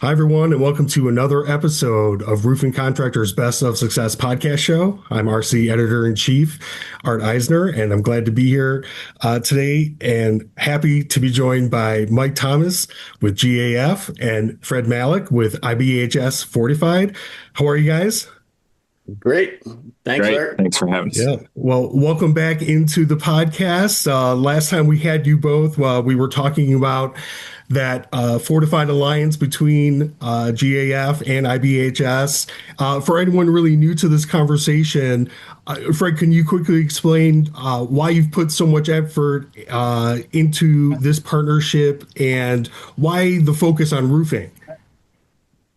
Hi, everyone, and welcome to another episode of Roofing Contractors Best of Success podcast show. I'm RC Editor in Chief, Art Eisner, and I'm glad to be here today and happy to be joined by Mike Thomas with GAF and Fred Malik with IBHS Fortified. How are you guys? Great. Thanks, Great. Art. Thanks for having us. Yeah. Well, welcome back into the podcast. Last time we had you both, we were talking about that fortified alliance between GAF and IBHS. For anyone really new to this conversation, Fred, can you quickly explain why you've put so much effort into this partnership and why the focus on roofing?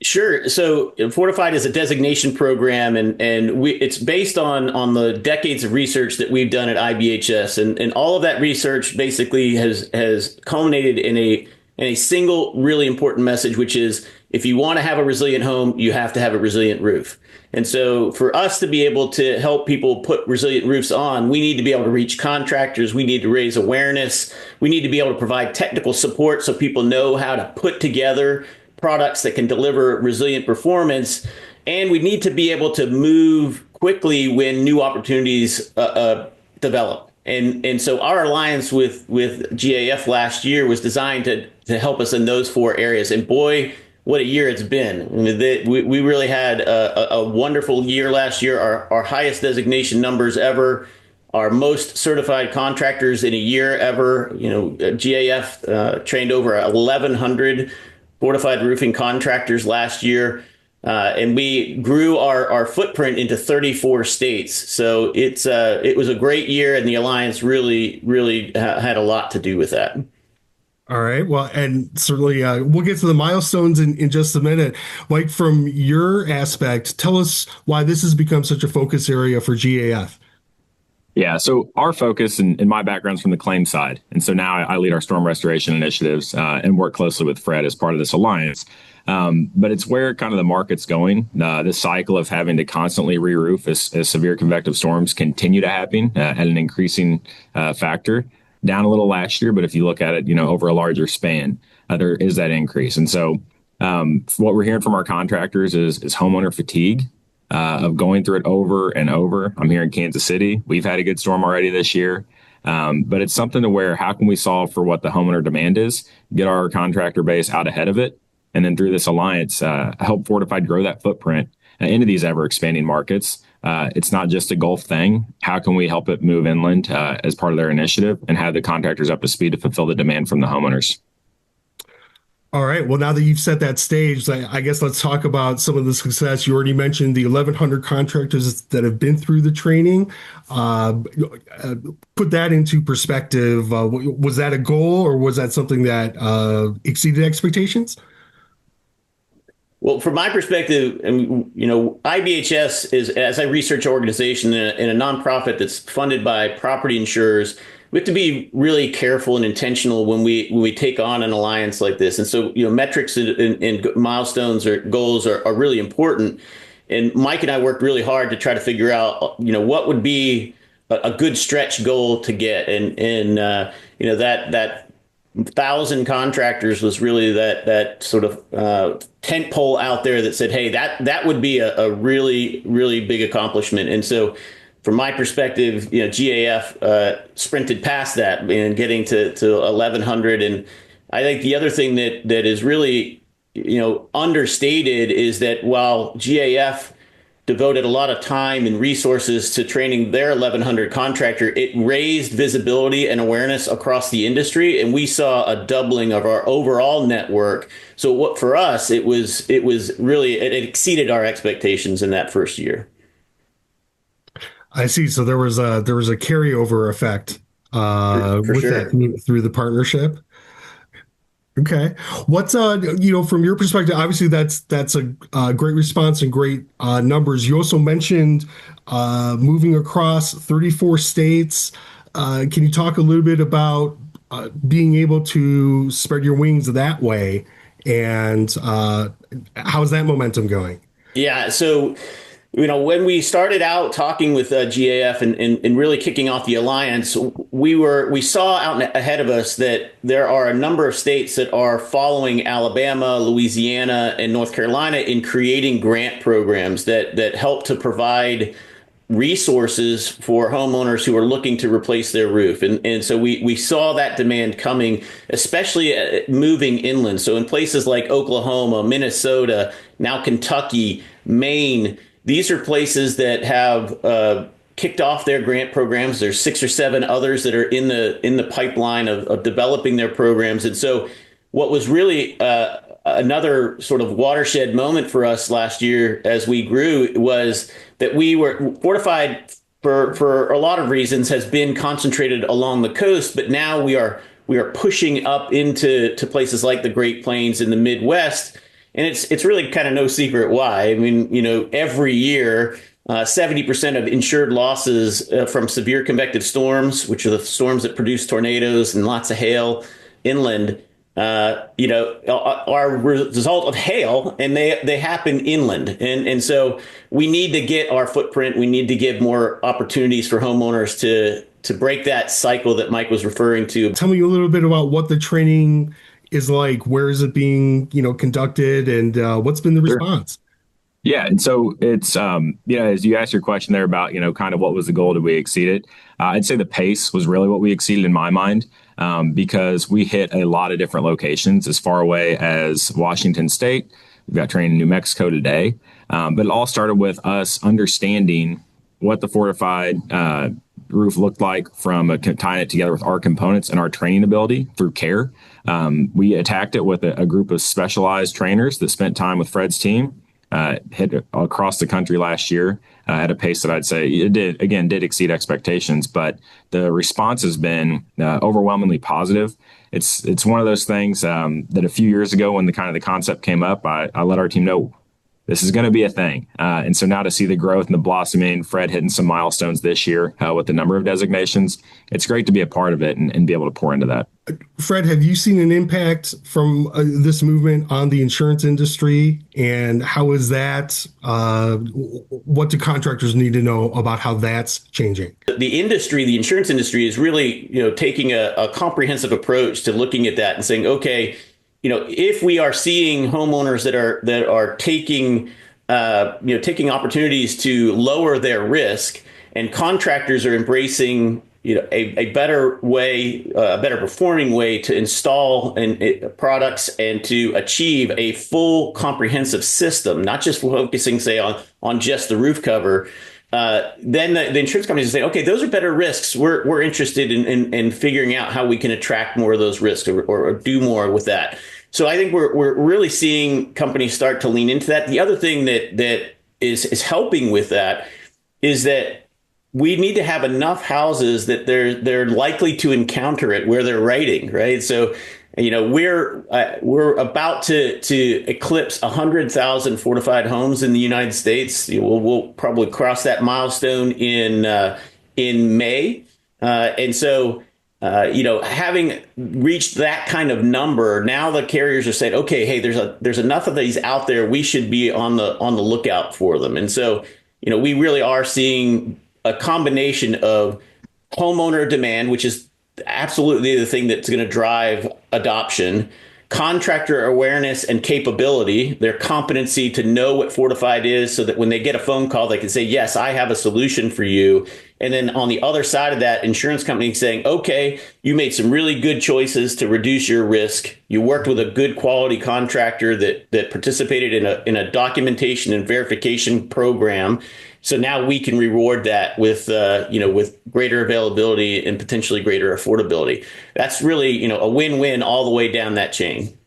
Sure. So Fortified is a designation program, and it's based on the decades of research that we've done at IBHS, and all of that research basically has culminated in a single really important message, which is if you want to have a resilient home, you have to have a resilient roof. And so for us to be able to help people put resilient roofs on, we need to be able to reach contractors. We need to raise awareness. We need to be able to provide technical support so people know how to put together products that can deliver resilient performance. And we need to be able to move quickly when new opportunities develop. And so our alliance with GAF last year was designed to help us in those four areas. And boy, what a year it's been. I mean, we really had a wonderful year last year, our highest designation numbers ever, our most certified contractors in a year ever. GAF trained over 1,100 fortified roofing contractors last year. And we grew our footprint into 34 states. So it was a great year, and the Alliance really had a lot to do with that. All right. Well, and certainly we'll get to the milestones in just a minute. Mike, from your aspect, tell us why this has become such a focus area for GAF. Yeah, so our focus and my background's from the claim side. And so now I lead our storm restoration initiatives and work closely with Fred as part of this alliance. But it's where kind of the market's going. This cycle of having to constantly re-roof as severe convective storms continue to happen at an increasing factor. Down a little last year, but if you look at it, over a larger span, there is that increase. And so what we're hearing from our contractors is homeowner fatigue of going through it over and over. I'm here in Kansas City. We've had a good storm already this year. But it's something to where how can we solve for what the homeowner demand is, get our contractor base out ahead of it, and then through this alliance, help Fortified grow that footprint into these ever expanding markets. It's not just a Gulf thing. How can we help it move inland as part of their initiative and have the contractors up to speed to fulfill the demand from the homeowners? All right. Well, now that you've set that stage, I guess let's talk about some of the success. You already mentioned the 1,100 contractors that have been through the training. Put that into perspective. Was that a goal, or was that something that exceeded expectations? Well, from my perspective, IBHS is, as a research organization in a nonprofit that's funded by property insurers, we have to be really careful and intentional when we take on an alliance like this. And so, metrics and milestones or goals are really important. And Mike and I worked really hard to try to figure out, what would be a good stretch goal to get. And that 1,000 contractors was really that sort of tent pole out there that said, hey, that would be a really big accomplishment. And so from my perspective, GAF sprinted past that and getting to 1,100. And I think the other thing that is really understated is that while GAF devoted a lot of time and resources to training their 1,100 contractor, it raised visibility and awareness across the industry, and we saw a doubling of our overall network. So what for us, it exceeded our expectations in that first year. I see. So there was a carryover effect For with sure. that through the partnership. Okay. What's from your perspective, obviously that's a great response and great numbers. You also mentioned moving across 34 states. Can you talk a little bit about being able to spread your wings that way, and how's that momentum going? Yeah. So when we started out talking with GAF and really kicking off the alliance, we saw out ahead of us that there are a number of states that are following Alabama, Louisiana, and North Carolina in creating grant programs that help to provide resources for homeowners who are looking to replace their roof. And so we saw that demand coming, especially moving inland. So in places like Oklahoma, Minnesota, now Kentucky, Maine, these are places that have kicked off their grant programs. There's 6 or 7 others that are in the pipeline of developing their programs. And so what was really another sort of watershed moment for us last year as we grew was that we were fortified for a lot of reasons has been concentrated along the coast, but now we are pushing up into places like the Great Plains in the Midwest. And it's really kind of no secret why. I mean, every year, 70% of insured losses from severe convective storms, which are the storms that produce tornadoes and lots of hail inland, are a result of hail, and they happen inland. And so we need to get our footprint. We need to give more opportunities for homeowners to break that cycle that Mike was referring to. Tell me a little bit about what the training is like. Where is it being, conducted, and what's been the response? Yeah. And so it's, as you asked your question there about, kind of what was the goal, did we exceed it? I'd say the pace was really what we exceeded in my mind, because we hit a lot of different locations as far away as Washington State. We've got training in New Mexico today. But it all started with us understanding what the fortified roof looked like from tying it together with our components and our training ability through care. We attacked it with a group of specialized trainers that spent time with Fred's team, hit across the country last year at a pace that I'd say it did exceed expectations, but the response has been overwhelmingly positive. It's one of those things that a few years ago when the concept came up, I let our team know this is going to be a thing. And so now to see the growth and the blossoming, Fred hitting some milestones this year with the number of designations, it's great to be a part of it and be able to pour into that. Fred, have you seen an impact from this movement on the insurance industry? And how is that? What do contractors need to know about how that's changing? The insurance industry is really, taking a comprehensive approach to looking at that and saying, okay, if we are seeing homeowners that are taking opportunities to lower their risk, and contractors are embracing a better way, a better performing way to install products and to achieve a full comprehensive system, not just focusing, say, on just the roof cover. Then the insurance companies say, okay, those are better risks. We're interested in figuring out how we can attract more of those risks or do more with that. So I think we're really seeing companies start to lean into that. The other thing that is helping with that is that we need to have enough houses that they're likely to encounter it where they're writing, right? So, we're about to eclipse 100,000 fortified homes in the United States. We'll probably cross that milestone in May, and so having reached that kind of number, now the carriers are saying, okay, hey, there's enough of these out there. We should be on the lookout for them, and so we really are seeing a combination of homeowner demand, which is absolutely the thing that's going to drive adoption, contractor awareness and capability, their competency to know what Fortified is so that when they get a phone call, they can say, yes, I have a solution for you. And then on the other side of that, insurance company saying, okay, you made some really good choices to reduce your risk. You worked with a good quality contractor that participated in a documentation and verification program. So now we can reward that with greater availability and potentially greater affordability. That's really, a win-win all the way down that chain.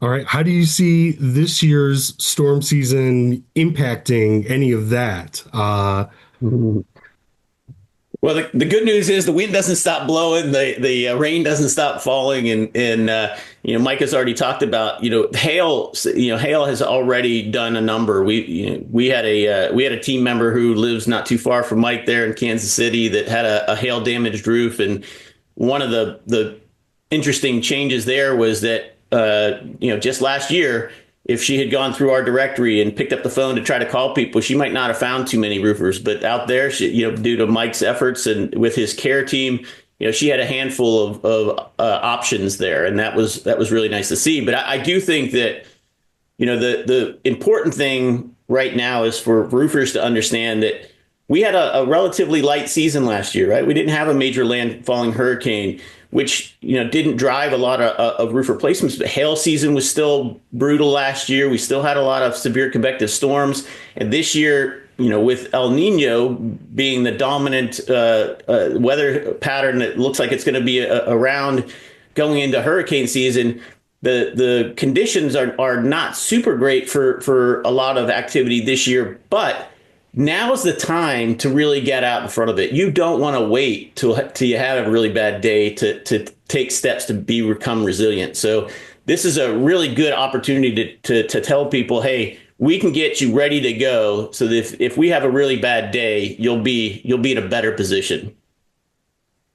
All right. How do you see this year's storm season impacting any of that? Well, the good news is the wind doesn't stop blowing, the rain doesn't stop falling, and Mike has already talked about hail. Hail has already done a number. We had a team member who lives not too far from Mike there in Kansas City that had a hail damaged roof, and one of the interesting changes there was that just last year if she had gone through our directory and picked up the phone to try to call people, she might not have found too many roofers. But out there, she, due to Mike's efforts and with his care team, she had a handful of options there, and that was really nice to see. But I do think that the important thing right now is for roofers to understand that we had a relatively light season last year, right? We didn't have a major landfalling hurricane, which didn't drive a lot of roof replacements. But hail season was still brutal last year. We still had a lot of severe convective storms, and this year, with El Nino being the dominant weather pattern that looks like it's going to be around going into hurricane season, the conditions are not super great for a lot of activity this year. But now is the time to really get out in front of it. You don't want to wait till you have a really bad day to take steps to become resilient. So this is a really good opportunity to tell people, hey, we can get you ready to go, so that if we have a really bad day, you'll be in a better position.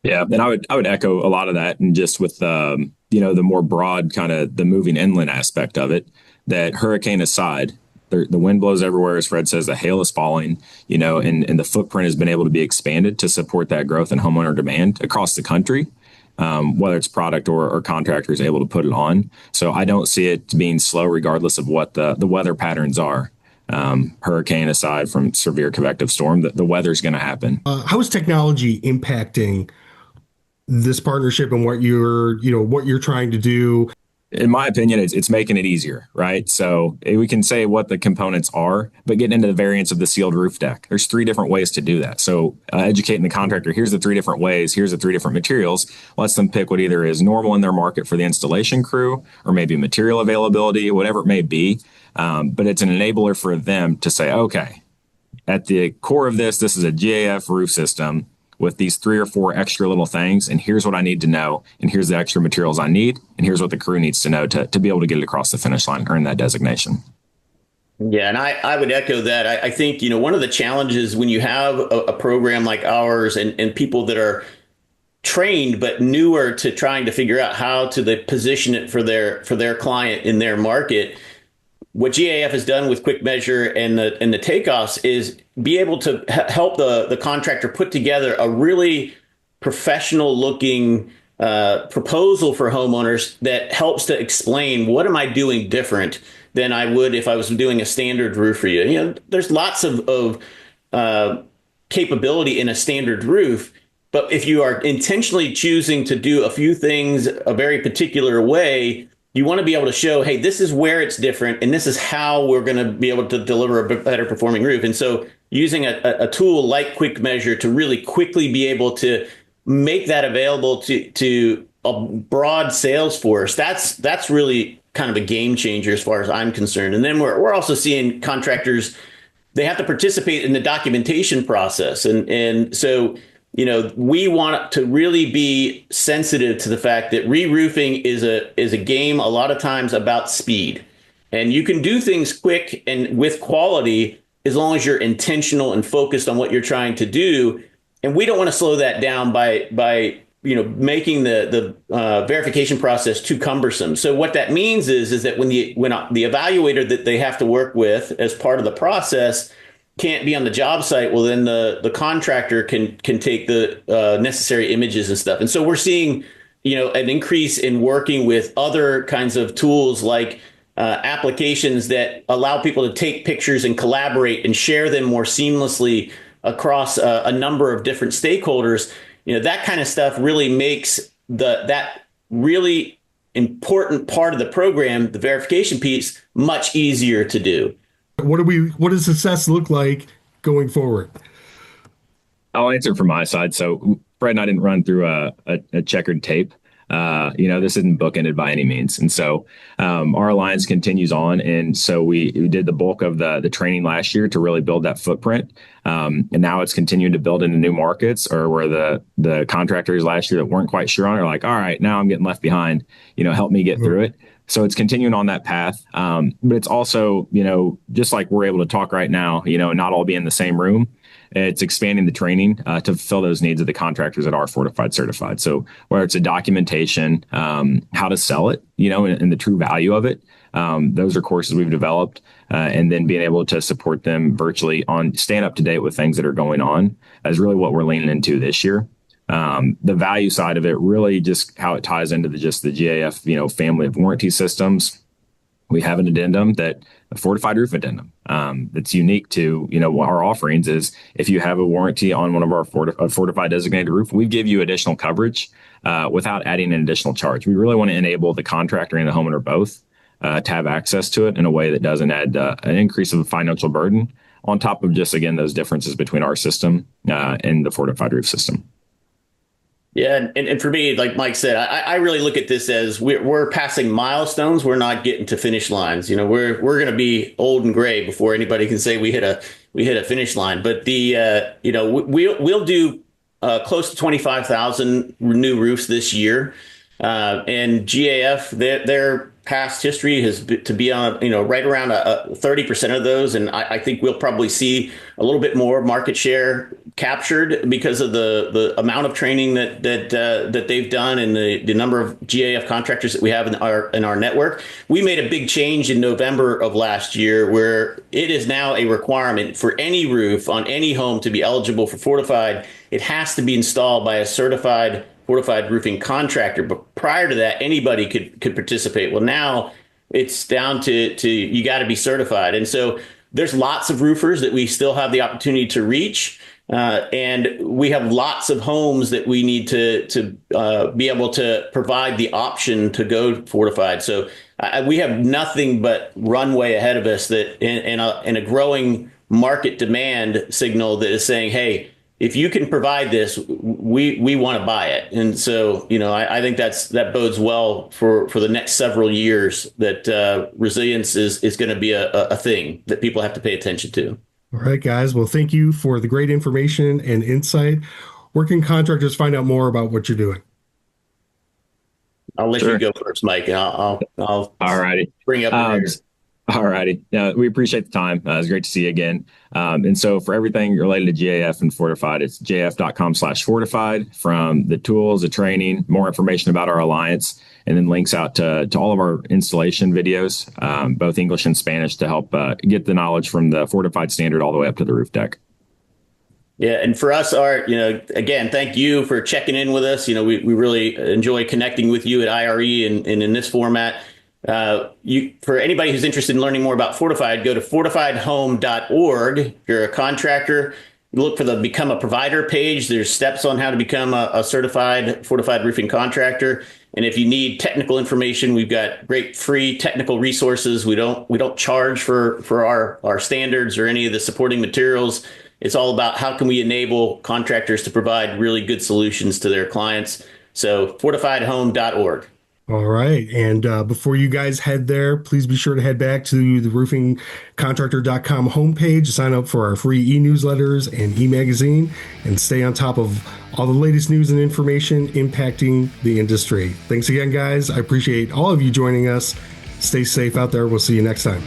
Yeah, and I would echo a lot of that, and just with the more broad kind of the moving inland aspect of it, that hurricane aside, the wind blows everywhere, as Fred says, the hail is falling, and the footprint has been able to be expanded to support that growth in homeowner demand across the country, whether it's product or contractors able to put it on. So I don't see it being slow regardless of what the weather patterns are. Hurricane aside from severe convective storm, the weather's going to happen. How is technology impacting this partnership and what you're trying to do? In my opinion, it's making it easier, right? So we can say what the components are, but getting into the variants of the sealed roof deck, there's 3 different ways to do that. So educating the contractor, here's the 3 different ways, here's the 3 different materials, lets them pick what either is normal in their market for the installation crew, or maybe material availability, whatever it may be. But it's an enabler for them to say, okay, at the core of this is a GAF roof system with these 3 or 4 extra little things, and here's what I need to know, and here's the extra materials I need, and here's what the crew needs to know to be able to get it across the finish line and earn that designation. Yeah, and I would echo that. I think, one of the challenges when you have a program like ours and people that are trained but newer to trying to figure out how to position it for their client in their market, what GAF has done with Quick Measure and the takeoffs is be able to help the contractor put together a really professional looking proposal for homeowners that helps to explain, what am I doing different than I would if I was doing a standard roof for you. There's lots of capability in a standard roof, but if you are intentionally choosing to do a few things a very particular way, you want to be able to show, hey, this is where it's different, and this is how we're going to be able to deliver a better performing roof. And so using a tool like Quick Measure to really quickly be able to make that available to a broad sales force, that's really kind of a game changer as far as I'm concerned. And then we're also seeing contractors, they have to participate in the documentation process. And so we want to really be sensitive to the fact that re-roofing is a game a lot of times about speed. And you can do things quick and with quality as long as you're intentional and focused on what you're trying to do. And we don't want to slow that down by making the verification process too cumbersome. So what that means is that when the evaluator that they have to work with as part of the process can't be on the job site, well, then the contractor can take the necessary images and stuff. And so we're seeing, an increase in working with other kinds of tools like applications that allow people to take pictures and collaborate and share them more seamlessly across a number of different stakeholders. That kind of stuff really makes that really important part of the program, the verification piece, much easier to do. What does success look like going forward? I'll answer from my side. So Fred and I didn't run through a checkered tape. This isn't bookended by any means. And so our alliance continues on. And so we did the bulk of the training last year to really build that footprint. And now it's continuing to build into new markets, or where the contractors last year that weren't quite sure on are like, all right, now I'm getting left behind, help me get through it. So it's continuing on that path. But it's also, just like we're able to talk right now, not all be in the same room. it's expanding the training to fulfill those needs of the contractors that are Fortified certified. So whether it's a documentation, how to sell it, and the true value of it, those are courses we've developed, and then being able to support them virtually on staying up to date with things that are going on is really what we're leaning into this year. The value side of it, really just how it ties into the GAF, family of warranty systems. We have an addendum a fortified roof addendum, that's unique to, our offerings is if you have a warranty on one of our fortified designated roof, we give you additional coverage, without adding an additional charge. We really want to enable the contractor and the homeowner both, to have access to it in a way that doesn't add an increase of financial burden on top of just, again, those differences between our system, and the fortified roof system. Yeah, and for me, like Mike said, I really look at this as we're passing milestones. We're not getting to finish lines. We're going to be old and gray before anybody can say we hit a finish line. But we'll do close to 25,000 new roofs this year, and GAF their past history has to be on right around 30% of those, and I think we'll probably see a little bit more market share captured because of the amount of training that they've done and the number of GAF contractors that we have in our network. We made a big change in November of last year where it is now a requirement for any roof on any home to be eligible for Fortified. It has to be installed by a certified fortified roofing contractor. But prior to that, anybody could participate. Well, now it's down to you got to be certified. And so there's lots of roofers that we still have the opportunity to reach. And we have lots of homes that we need to be able to provide the option to go fortified. So we have nothing but runway ahead of us that in a growing market demand signal that is saying, hey, if you can provide this, we want to buy it. And so, I think that bodes well for the next several years, that resilience is going to be a thing that people have to pay attention to. All right, guys. Well, thank you for the great information and insight. Where can contractors find out more about what you're doing? I'll let you go first, Mike, and I'll all righty. Bring up All righty. We appreciate the time. It's great to see you again. And so for everything related to GAF and Fortified, it's gaf.com/fortified, from the tools, the training, more information about our alliance, and then links out to all of our installation videos, both English and Spanish, to help get the knowledge from the Fortified standard all the way up to the roof deck. Yeah. And for us, Art, again, thank you for checking in with us. We really enjoy connecting with you at IRE and in this format. For anybody who's interested in learning more about Fortified, go to fortifiedhome.org. If you're a contractor, look for the Become a Provider page. There's steps on how to become a certified fortified roofing contractor. And if you need technical information, we've got great free technical resources. We don't charge for our standards or any of the supporting materials. It's all about how can we enable contractors to provide really good solutions to their clients. So fortifiedhome.org. All right. And before you guys head there, please be sure to head back to the roofingcontractor.com homepage, sign up for our free e-newsletters and e-magazine, and stay on top of all the latest news and information impacting the industry. Thanks again, guys. I appreciate all of you joining us. Stay safe out there. We'll see you next time.